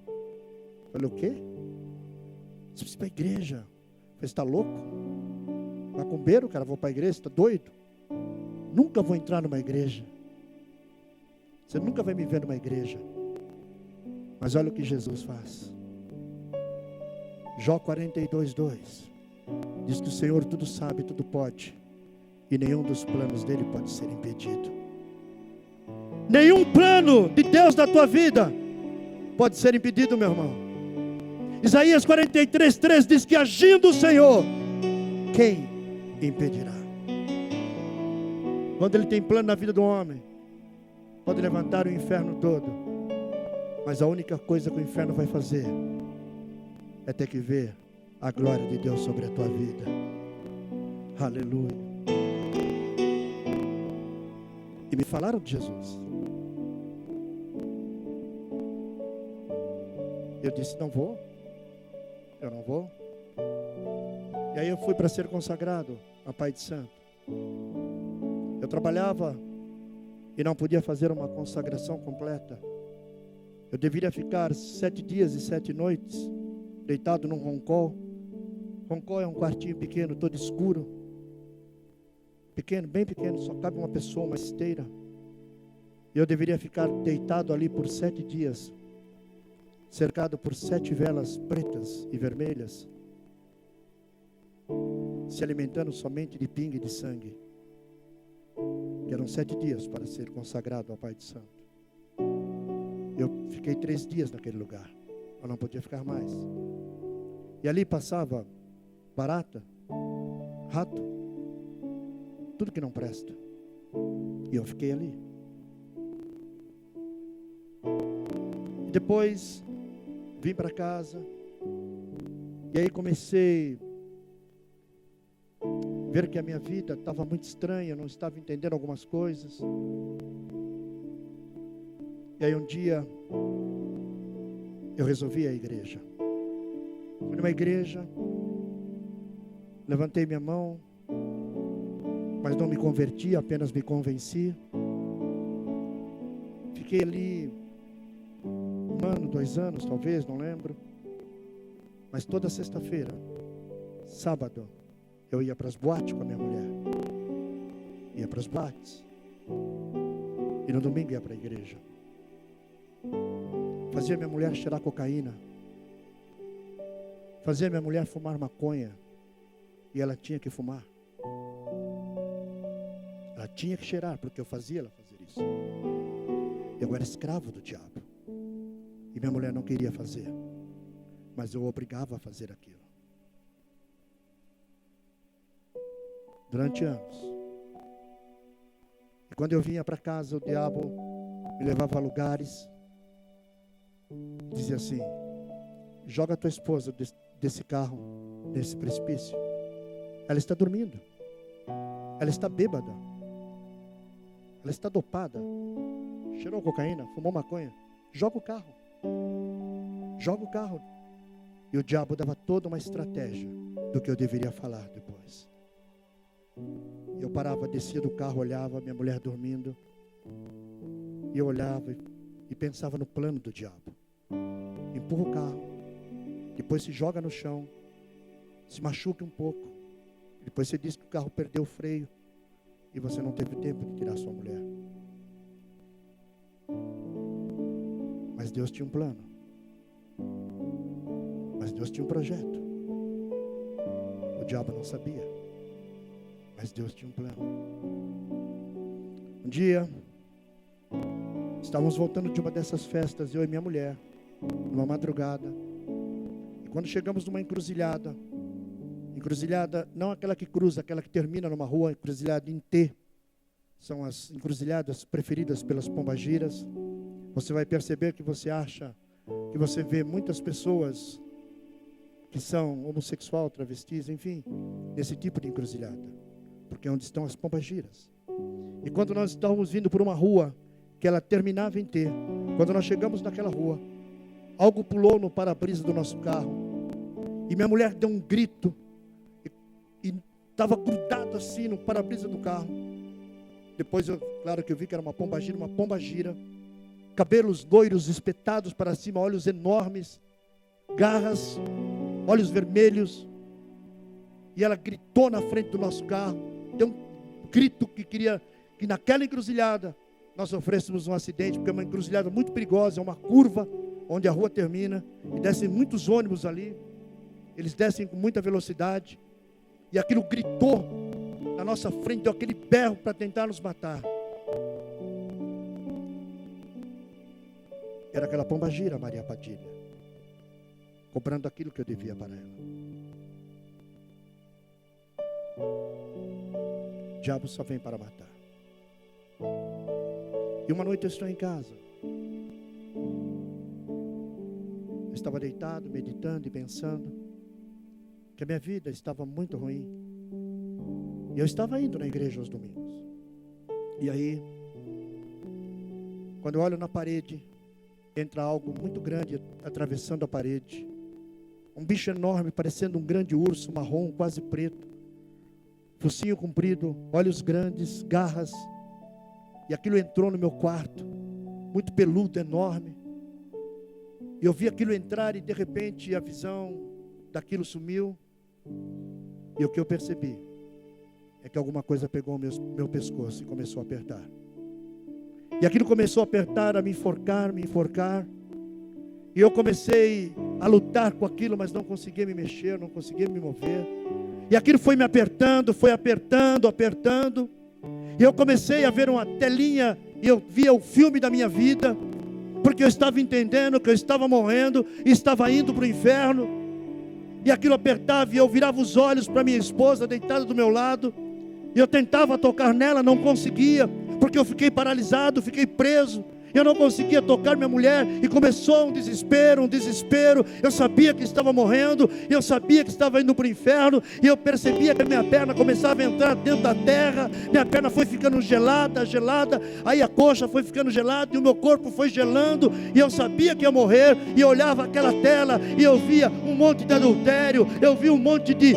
Eu falei: o quê? Você precisa ir para a igreja. Eu falei: você está louco? Macumbeiro, cara, vou para a igreja, você está doido? Nunca vou entrar numa igreja. Você nunca vai me ver numa igreja. Mas olha o que Jesus faz. Jó 42:2 diz que o Senhor tudo sabe, tudo pode, e nenhum dos planos dele pode ser impedido. Nenhum plano de Deus na tua vida pode ser impedido, meu irmão. Isaías 43:3 diz que agindo o Senhor, quem impedirá? Quando ele tem plano na vida do homem, pode levantar o inferno todo, mas a única coisa que o inferno vai fazer é ter que ver a glória de Deus sobre a tua vida. Aleluia. E me falaram de Jesus. Eu disse: não vou. Eu não vou. E aí eu fui para ser consagrado a Pai de Santo. Eu trabalhava e não podia fazer uma consagração completa. Eu deveria ficar 7 dias e 7 noites deitado num roncol. Roncol é um quartinho pequeno, todo escuro. Pequeno, bem pequeno, só cabe uma pessoa, uma esteira. E eu deveria ficar deitado ali por 7 dias, cercado por 7 velas pretas e vermelhas, se alimentando somente de pinga e de sangue. Que eram 7 dias para ser consagrado ao Pai de Santo. Eu fiquei 3 dias naquele lugar. Eu não podia ficar mais. E ali passava barata, rato, tudo que não presta. E eu fiquei ali. E depois vim para casa. E aí comecei a ver que a minha vida estava muito estranha, não estava entendendo algumas coisas. E aí um dia eu resolvi ir à igreja. Fui numa igreja, levantei minha mão, mas não me converti, apenas me convenci. Fiquei ali 1 ano, 2 anos, talvez, não lembro. Mas toda sexta-feira, sábado, eu ia para as boates com a minha mulher. Ia para as boates. E no domingo ia para a igreja. Fazia minha mulher cheirar cocaína. Fazia minha mulher fumar maconha. E ela tinha que fumar. Ela tinha que cheirar, porque eu fazia ela fazer isso. Eu era escravo do diabo. E minha mulher não queria fazer. Mas eu obrigava a fazer aquilo. Durante anos. E quando eu vinha para casa, o diabo me levava a lugares. Dizia assim: joga a tua esposa desse carro, nesse precipício. Ela está dormindo. Ela está bêbada. Ela está dopada. Cheirou cocaína, fumou maconha. Joga o carro. Joga o carro. E o diabo dava toda uma estratégia do que eu deveria falar depois. Eu parava, descia do carro, olhava minha mulher dormindo. E eu olhava e pensava no plano do diabo. Empurra o carro, depois se joga no chão, se machuca um pouco, depois você diz que o carro perdeu o freio e você não teve tempo de tirar sua mulher. Mas Deus tinha um plano. Mas Deus tinha um projeto. O diabo não sabia. Mas Deus tinha um plano. Um dia, estávamos voltando de uma dessas festas, eu e minha mulher, numa madrugada. E quando chegamos numa encruzilhada, não aquela que cruza, aquela que termina numa rua, encruzilhada em T, são as encruzilhadas preferidas pelas pombagiras. Você vai perceber que você vê muitas pessoas que são homossexual, travestis, enfim, nesse tipo de encruzilhada, porque é onde estão as pombagiras. E quando nós estávamos vindo por uma rua que ela terminava em T, quando nós chegamos naquela rua, algo pulou no para-brisa do nosso carro e minha mulher deu um grito e estava grudado assim no para-brisa do carro. Depois, claro que eu vi que era uma pombagira, cabelos loiros espetados para cima, olhos enormes, garras, olhos vermelhos. E ela gritou na frente do nosso carro, deu um grito que queria que naquela encruzilhada nós sofrêssemos um acidente, porque é uma encruzilhada muito perigosa, é uma curva onde a rua termina, e descem muitos ônibus ali, eles descem com muita velocidade, e aquilo gritou na nossa frente, deu aquele berro para tentar nos matar. Era aquela pombagira, Maria Padilha, cobrando aquilo que eu devia para ela. O diabo só vem para matar. E uma noite eu estou em casa. Eu estava deitado, meditando e pensando que a minha vida estava muito ruim. E eu estava indo na igreja aos domingos. E aí, quando eu olho na parede, entra algo muito grande atravessando a parede. Um bicho enorme, parecendo um grande urso marrom, quase preto. Focinho comprido, olhos grandes, garras. E aquilo entrou no meu quarto, muito peludo, enorme. E eu vi aquilo entrar e de repente a visão daquilo sumiu. E o que eu percebi é que alguma coisa pegou o meu pescoço e começou a apertar. E aquilo começou a apertar, a me enforcar. E eu comecei a lutar com aquilo, mas não conseguia me mexer, não conseguia me mover. E aquilo foi me apertando, apertando. E eu comecei a ver uma telinha, e eu via o filme da minha vida, porque eu estava entendendo que eu estava morrendo, e estava indo para o inferno. E aquilo apertava, e eu virava os olhos para minha esposa, deitada do meu lado, e eu tentava tocar nela, não conseguia, porque eu fiquei paralisado, fiquei preso. Eu não conseguia tocar minha mulher, e começou um desespero. Eu sabia que estava morrendo, eu sabia que estava indo para o inferno, e eu percebia que a minha perna começava a entrar dentro da terra. Minha perna foi ficando gelada, aí a coxa foi ficando gelada, e o meu corpo foi gelando, e eu sabia que ia morrer. E eu olhava aquela tela, e eu via um monte de adultério, eu via um monte de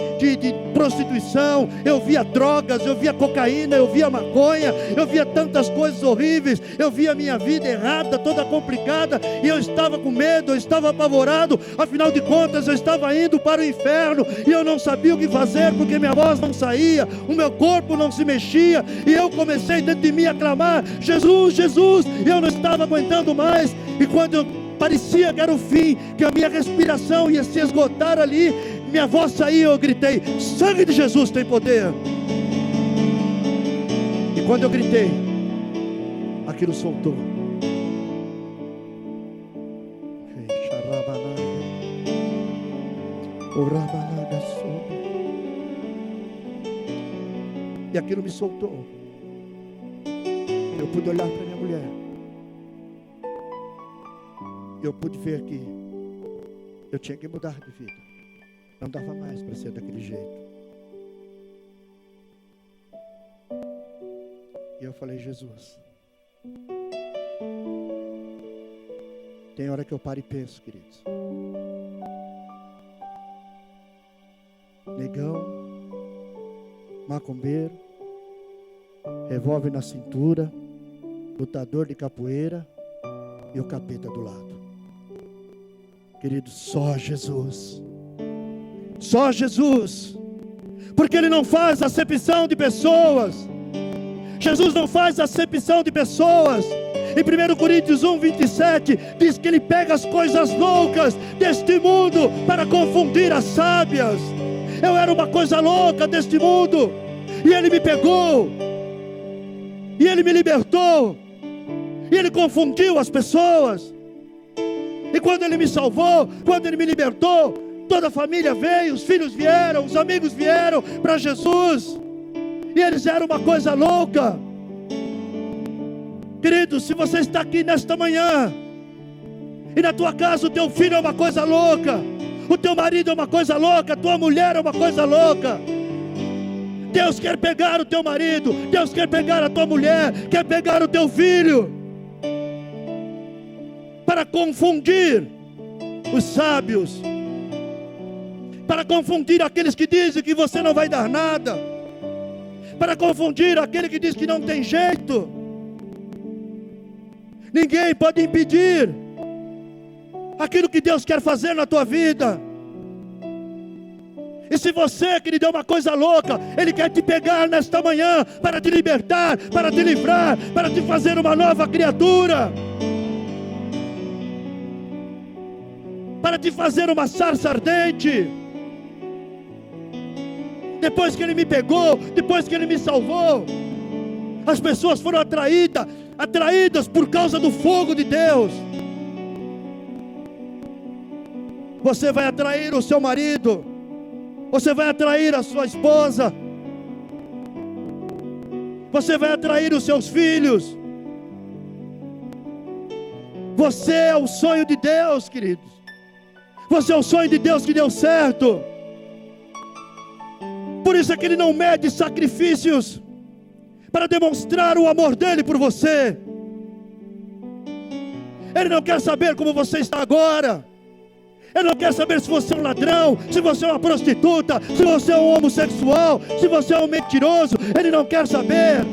prostituição, eu via drogas, eu via cocaína, eu via maconha, eu via tantas coisas horríveis, eu via a minha vida errada, toda complicada, e eu estava com medo, eu estava apavorado. Afinal de contas, eu estava indo para o inferno, e eu não sabia o que fazer, porque minha voz não saía, o meu corpo não se mexia, e eu comecei dentro de mim a clamar: Jesus, Jesus, e eu não estava aguentando mais. E quando parecia que era o fim, que a minha respiração ia se esgotar ali, minha voz saía, eu gritei: sangue de Jesus tem poder. E quando eu gritei, aquilo soltou. E aquilo me soltou. Eu pude olhar para minha mulher. Eu pude ver que eu tinha que mudar de vida. Não dava mais para ser daquele jeito. E eu falei: Jesus, tem hora que eu paro e penso, queridos. Negão, macumbeiro, revólver na cintura, lutador de capoeira e o capeta do lado. Querido, só Jesus. Só Jesus. Porque Ele não faz acepção de pessoas. Jesus não faz acepção de pessoas. Em 1 Coríntios 1:27 diz que Ele pega as coisas loucas deste mundo para confundir as sábias. Eu era uma coisa louca deste mundo, e Ele me pegou, e Ele me libertou, e Ele confundiu as pessoas. E quando Ele me salvou, quando Ele me libertou, toda a família veio, os filhos vieram, os amigos vieram para Jesus, e eles eram uma coisa louca. Querido, se você está aqui nesta manhã, e na tua casa o teu filho é uma coisa louca, o teu marido é uma coisa louca, a tua mulher é uma coisa louca, Deus quer pegar o teu marido, Deus quer pegar a tua mulher, quer pegar o teu filho, para confundir os sábios, para confundir aqueles que dizem que você não vai dar nada, para confundir aquele que diz que não tem jeito. Ninguém pode impedir aquilo que Deus quer fazer na tua vida. E se você que lhe deu uma coisa louca, Ele quer te pegar nesta manhã para te libertar, para te livrar, para te fazer uma nova criatura, para te fazer uma sarça ardente. Depois que Ele me pegou, depois que Ele me salvou, as pessoas foram atraídas por causa do fogo de Deus. Você vai atrair o seu marido, você vai atrair a sua esposa, você vai atrair os seus filhos. Você é o sonho de Deus, queridos. Você é o sonho de Deus que deu certo. Por isso é que Ele não mede sacrifícios para demonstrar o amor dEle por você. Ele não quer saber como você está agora. Ele não quer saber se você é um ladrão, se você é uma prostituta, se você é um homossexual, se você é um mentiroso. Ele não quer saber.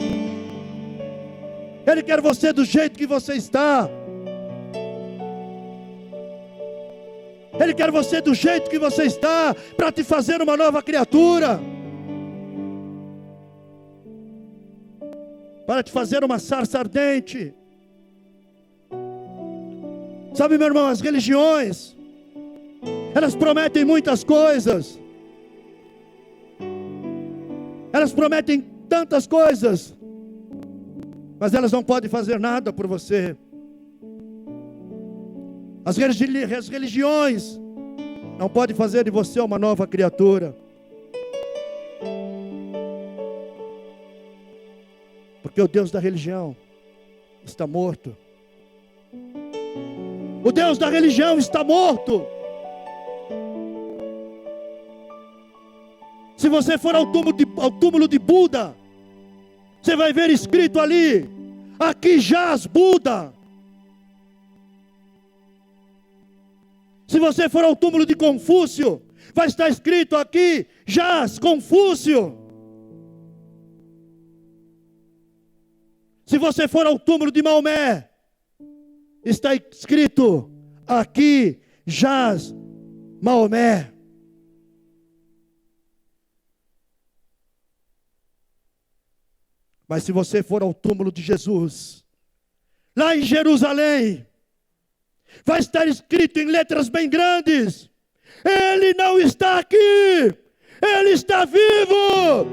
Ele quer você do jeito que você está. Ele quer você do jeito que você está, para te fazer uma nova criatura, para te fazer uma sarça ardente. Sabe, meu irmão, as religiões, elas prometem muitas coisas, elas prometem tantas coisas, mas elas não podem fazer nada por você. As religiões não podem fazer de você uma nova criatura, porque o Deus da religião está morto. O Deus da religião está morto. Se você for ao túmulo de Buda, você vai ver escrito ali: aqui jaz Buda. Se você for ao túmulo de Confúcio, vai estar escrito: aqui jaz Confúcio. Se você for ao túmulo de Maomé, está escrito: aqui jaz Maomé. Mas se você for ao túmulo de Jesus, lá em Jerusalém, vai estar escrito em letras bem grandes: Ele não está aqui, Ele está vivo,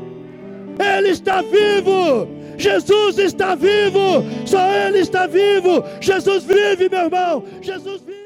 Ele está vivo, Jesus está vivo, só Ele está vivo. Jesus vive, meu irmão, Jesus vive.